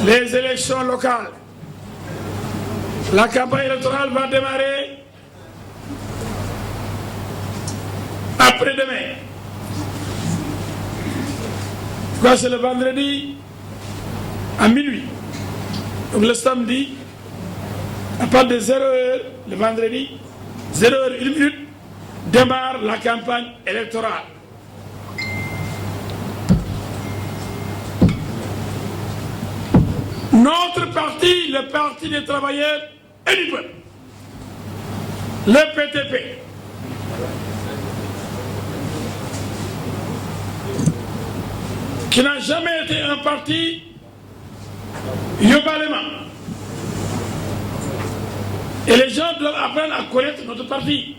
les élections locales. La campagne électorale va démarrer après-demain. Quoi, c'est le vendredi à minuit. Donc le samedi, à partir de 0h, le vendredi, 0h01, démarre la campagne électorale. Notre parti, le Parti des travailleurs et du peuple, le PTP, qui n'a jamais été un parti yobalément. Et les gens doivent apprendre à connaître notre parti.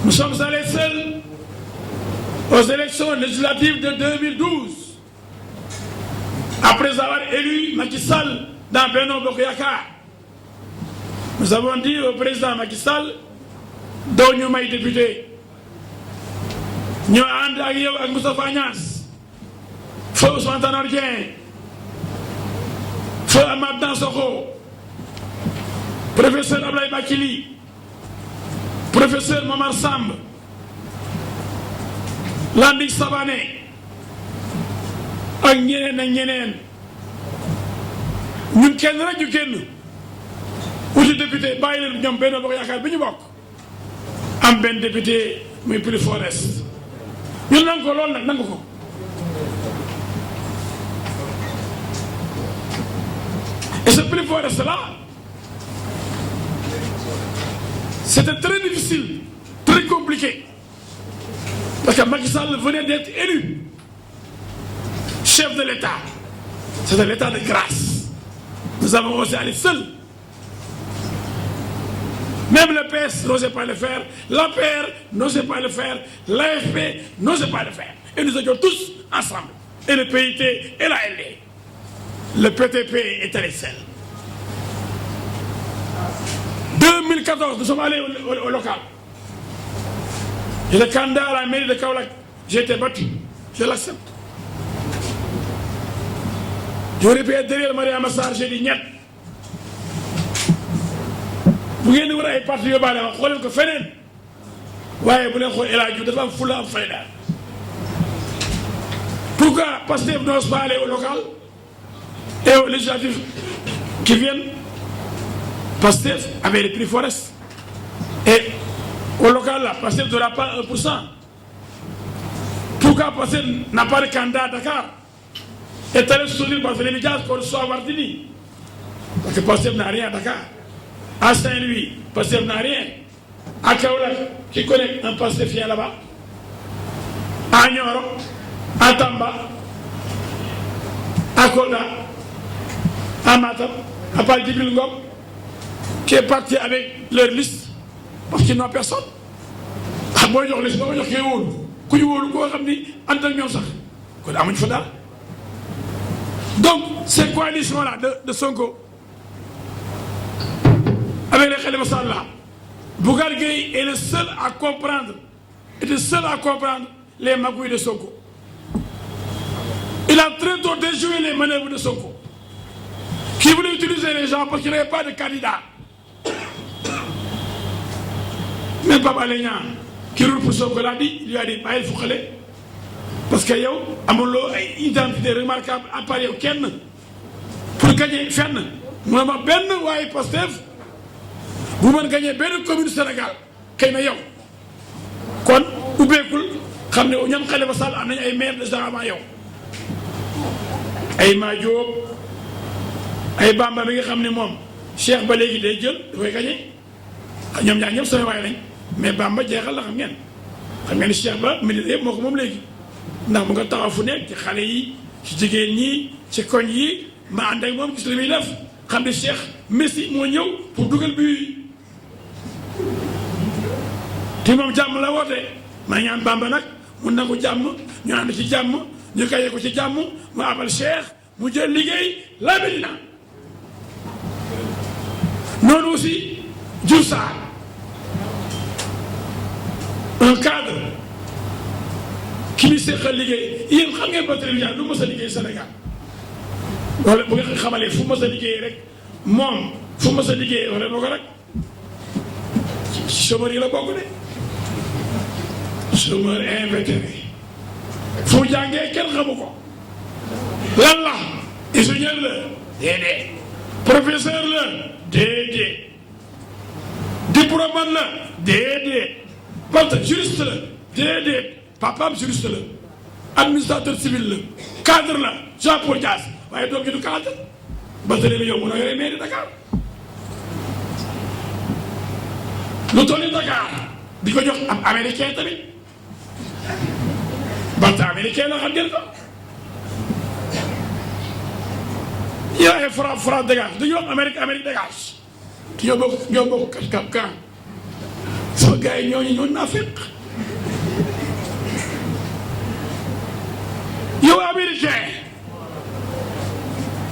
Nous sommes allés seuls aux élections législatives de 2012, après avoir élu Macky Sall dans Benno Bokk Yakaar. Nous avons dit au président Macky Sall, doo ñu may député, ñu ànd ak yow ak Moustapha Niasse, feu Ousmane Tanor Dieng, feu Amath Dansokho, professeur Ablaye Bakili, professeur Momar Samb, Landing Savané ak ñeneen ak ñeneen. ñun kenn rek ñu génn uti député bàyyi leen ñoom Benno Bokk Yaakaar bi ñu bokk am benn député muy Plus Forest ñun nangu ko loolu nag nangu ko. Et ce Plus Forest là, c'était très difficile, très compliqué, parce que Macky Sall venait d'être élu chef de l'État. C'était l'état de grâce. Nous avons osé aller seuls. Même le PS n'osait pas le faire, l'APR n'osait pas le faire, l'AFP n'osait pas le faire. Et nous étions tous ensemble. Et le PIT et la LD. Le PTP est allé seul. 2014, nous sommes allés au local. J'étais candidat à la mairie de Kaolack. J'ai été battu. Je l'accepte. J'aurais pu être derrière Mariama Sarr, j'ai dit ñett. bu ngeen di war ay parti yóbbaale ma xooleen ko feneen waaye bu leen xool El Hadj Diouf dafa am fulla am fayda. Pourquoi Pastef n'ose pas aller au local et aux législatives qui viennent? Pastef avait les Plus Forest et au local là, Pastef n'aura pas 1%. Pourquoi Pastef n'a pas de candidat à Dakar et allé soutenir Barthélémy Dias pour Soham El Wardini? Parce que Pastef n'a rien à Dakar. À Saint-Louis, Pastef n'a rien. À Kaolack, qui connaît un Pastefien là-bas? À Nioro, à Tamba, à Kolda, à Matam, à Pape Djibril Ngom, qui est parti avec leur liste parce qu'ils n'ont personne. Ah, boo jox liste boo jox kii wóolu ku ñu wóolu koo xam ni ànd ak ñoom sax kon amuñ fa dara. Donc ces coalitions là de Sonko avec les Khalifa Sall là, Bougane Gueye est le seul à comprendre, les magouilles de Sonko. Il a très tôt déjoué les manœuvres de Sonko, qui voulait utiliser les gens parce qu'il n'y avait pas de candidat. Même Pape Alé Niang, qui roule pour Sonko, l'a dit, il lui a dit bàyyil fu xale parce que yow amuloo ay identité remarquable à part yow kenn pour gagner fenn mu ne ma benn waaye Pastef bu mën gagner benn commune Sénégal xëy na yow kon ubbeekul xam ne ñoom Khalifa Sall am nañu ay maire de avant yow ay Madiop ay Bamba mi nga xam ne moom Cheikh ba léegi day jël dafay gagner ñoom ñaar ñëpp samay waay lañ mais Bamba jeexal la xam ngeen Cheikh ba militaire yëpp moo ko moom léegi ndax mu nga taxaw fu nekk ci xale yi ci jigéen ñi ci koñ yi ma ànd ak moom gis li muy def xam ne Cheikh Messi moo ñëw pour dugal bi te moom jàmm la woote ma ñaan Bamba nag mun na ko jàmm ñu ànd ci jàmm ñu kaye ko ci jàmm mu abal Cheikh mu jël liggéey la Médina. Noonu aussi Diouf Sarr un cadre ki li seqal liggéey yéen xam ngeen Barthélémy Dias lu mës a liggéey Sénégal wala bu nga xamalee fu ma sa liggéeyee rek moom fu ma sa liggéeyee wala moo ko rek chômeur yi la bokk de chômeur invétéré fu mu jàngee kenn xamu ko lan la ingénieur la déedéet professeur la déedéet diplomate la déedéet parce juriste la déedéet papaam juriste la administrateur civil la cadre la Jean Paul Dias waaye doom gi du cadre Barthélémy yow mën a yore mairie Dakar lu toll ni Dakar di ko jox am américain tamit Barth américain la xam ngeen ko yow ay France dégage dañuy wax Amérique dégage te ñoo bokk kan sama gars yi ñoo naafeq yow américain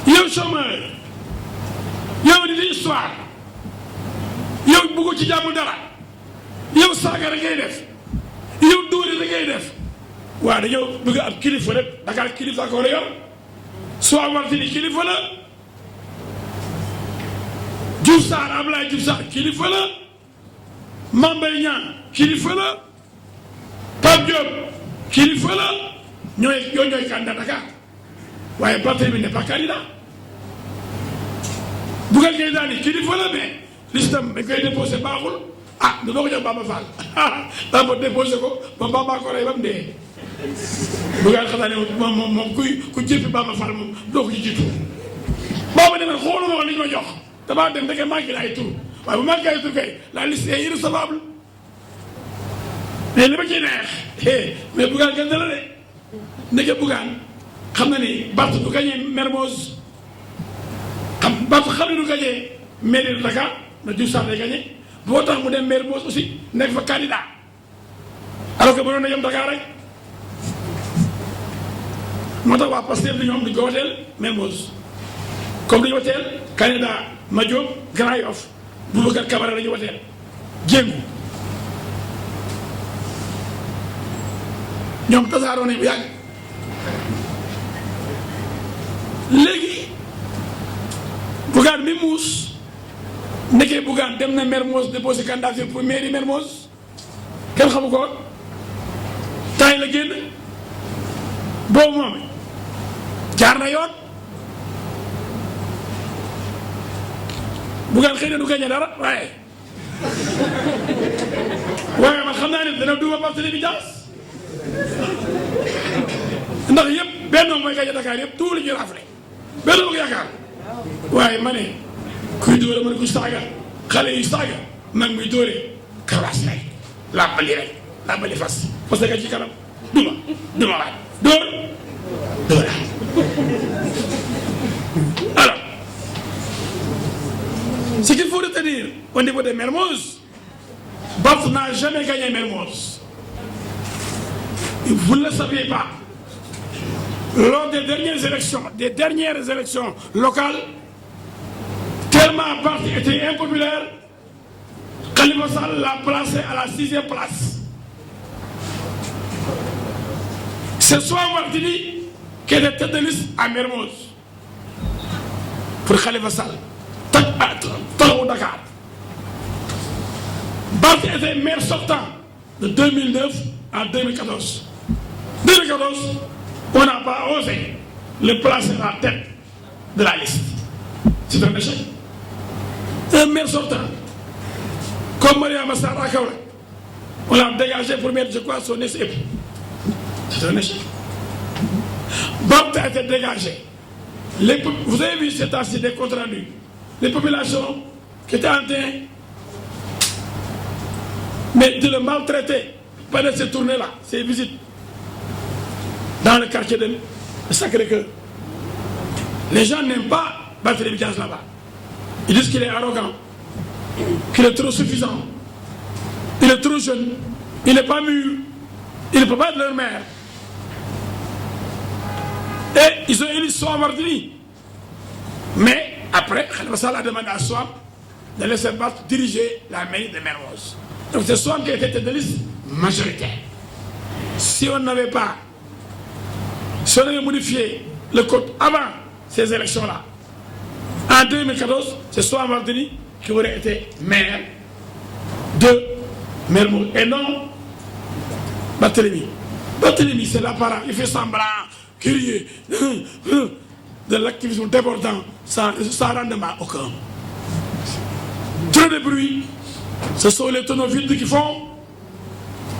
yow chômeur yow di histoire yow bëggu ci jàmm dara yow saaga rek ngay def yow dóori rek ngay def waaw dañoo bëgg ab kilifa rek Dakar kilifa ko war a yor soo Martini kilifa la Diouf Sarr Abdoulaye Diouf Sarr kilifa la Mame Mbaye Niang kilifa la Pape Diop kilifa la ñooy candidat Dakar waaye Barthélémy n'est pas candidat Bougane Gueye Dany kilifa la mais listam dañ koy déposé baaxul ah da doo ko jox Bamba Fall daa ko déposé ko ba Bamba ko rey ba mu dee Bougane xam naa ne moom ku jëppi Bamba Fall moom doo ko ci jiitu booba demee xooluma ko li ñu ma jox damaa dem ndeke manqué na ay tur waaye bu manqué ay tur kay la liste est irrecevable mais li ma ciy neex mais Bougane gën na la de ndeke Bougane xam na ni Barth du gagné Mermoz Barth xam ne du gagné mairie de Dakar na Diouf Sarr lay gagné boo tax mu dem Mermoz aussi nekk fa candidat alors que mënoon na yem Dakar rek moo tax waa Pastef bi ñoom duñ ko wateel Mermoz comme duñu wateel candidat Madiop Grand Yoff Boubacar Camara la ñu wateel jéngu ñoom tasaaroo nañ bu yàgg léegi Bougane mi muus nekkee Bougane dem na Mermoz déposé candidature pour mairie Mermoz kenn xamu ko temps la génn boobu moom jaar na yoon Bougane xëy na du gagné dara waaye man xam naa ne dana duuma Barthélémy Dias ndax yëpp Benno mooy gagné Dakar yëpp tout la ñuy rafle Benno Bokk Yaakaar waaye ma ne kuy dóore ma ne ku saaga xale yu saaga mag muy dóore karawaas lay làbbali fas parce que ci kanam duma waay dóor alors ce qu'il faut retenir au niveau de Mermoz, Barth n'a jamais gagné Mermoz. Vous ne le saviez pas. Lors des dernières élections locales, tellement Barth était impopulaire, Khalifa Sall l'a placé à la 6e place. C'est Soham Wardini qui est tête de liste à Mermoz pour Khalifa Sall. Taxawu Dakar. Barth était maire sortant de 2009 à 2014. 2014, on n'a pas osé le placer à la tête de la liste. C'est un échec. Un maire sortant, comme Mariama Sarr à Kaolack, on l'a dégagé pour mettre, je crois, son époux. C'est un échec. Barth a été dégagé. Vous avez vu cet temps-ci des comptes rendus. Les populations qui étaient en train de le maltraiter pendant ces tournées-là, ces visites dans le quartier de Sacré-Cœur. Les gens n'aiment pas Barthélémy Dias là-bas. Ils disent qu'il est arrogant, qu'il est trop suffisant, il est trop jeune, il n'est pas mûr, il ne peut pas être leur maire. Et ils ont élu Soham Wardini. Mais après, Khalifa Sall a demandé à Soham de laisser Barth diriger la mairie de Mermoz. Donc c'est Soham qui était tête de liste majoritaire. Si on n'avait modifié le code avant ces élections-là. En 2014, c'est Soham El Wardini qui aurait été maire de Mermoz et non Barthélémy. Barthélémy, c'est l'apparat, il fait semblant, crier, de l'activisme débordant, sans rendement aucun. Trop de bruit, ce sont les tonneaux vides qui font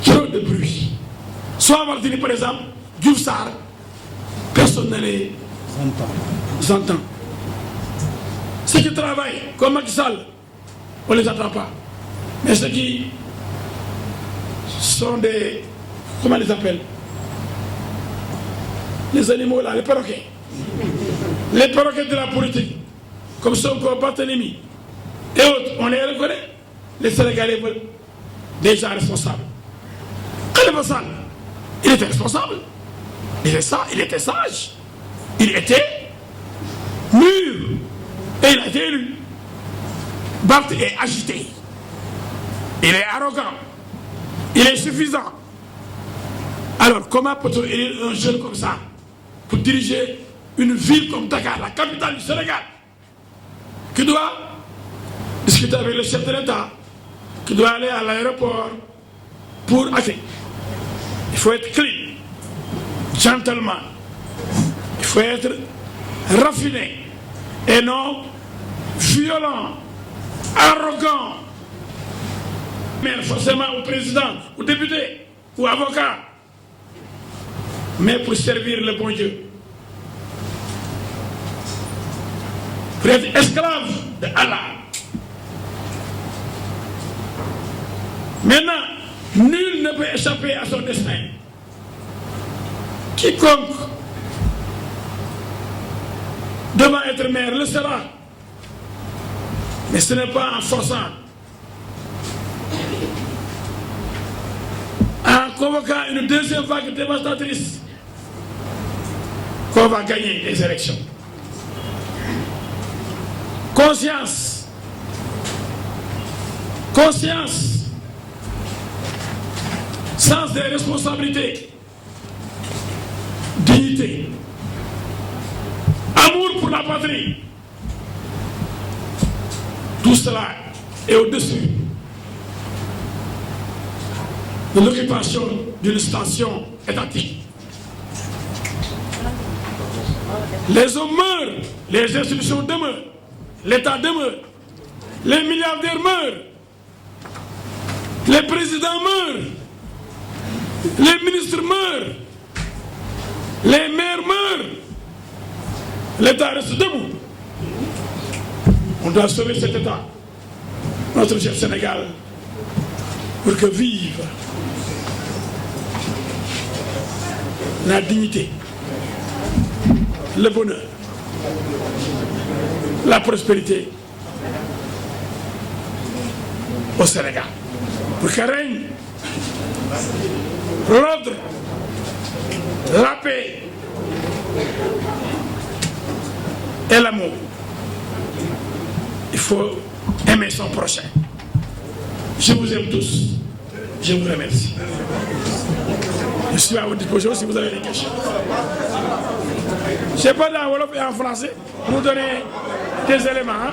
trop de bruit. Soham El Wardini, par exemple, Diouf Sarr, personne ne les entend. Ceux qui travaillent, comme Macky Sall, on ne les entend pas. Mais ceux qui sont des... Comment on les appelle? Les animaux là, les perroquets. Les perroquets de la politique, comme Sonko, Barthélémy et autres, on les reconnaît. Les Sénégalais veulent des gens responsables. Khalifa Sall, il était responsable. Il était sage. Il était mûr. Et il a été élu. Barth est agité. Il est arrogant. Il est suffisant. Alors, comment peut-on élire un jeune comme ça pour diriger une ville comme Dakar, la capitale du Sénégal, qui doit discuter avec le chef de l'État, qui doit aller à l'aéroport pour accueillir? Il faut être clean, gentleman. Il faut être raffiné et non violent, arrogant. Mais forcément au président, au député, ou avocat, mais pour servir le bon Dieu. Pour être esclave de Allah. Maintenant, nul ne peut échapper à son destin. Quiconque devant être maire le sera. Mais ce n'est pas en forçant, en convoquant une deuxième vague dévastatrice qu'on va gagner les élections. Conscience. Conscience. Sens des responsabilités. Dignité. Amour pour la patrie. Tout cela est au-dessus de l'occupation d'une station étatique. Les hommes meurent, les institutions demeurent, l'État demeure, les milliardaires meurent, les présidents meurent, les ministres meurent, les maires meurent, l'État reste debout. On doit sauver cet État, notre cher Sénégal, pour que vive la dignité, le bonheur, la prospérité au Sénégal. Pour que règne l'ordre, la paix et l'amour. Il faut aimer son prochain. Je vous aime tous. Je vous remercie. Je suis à votre disposition si vous avez des questions. Je ne sais pas dans Wolof et en français pour vous donner des éléments.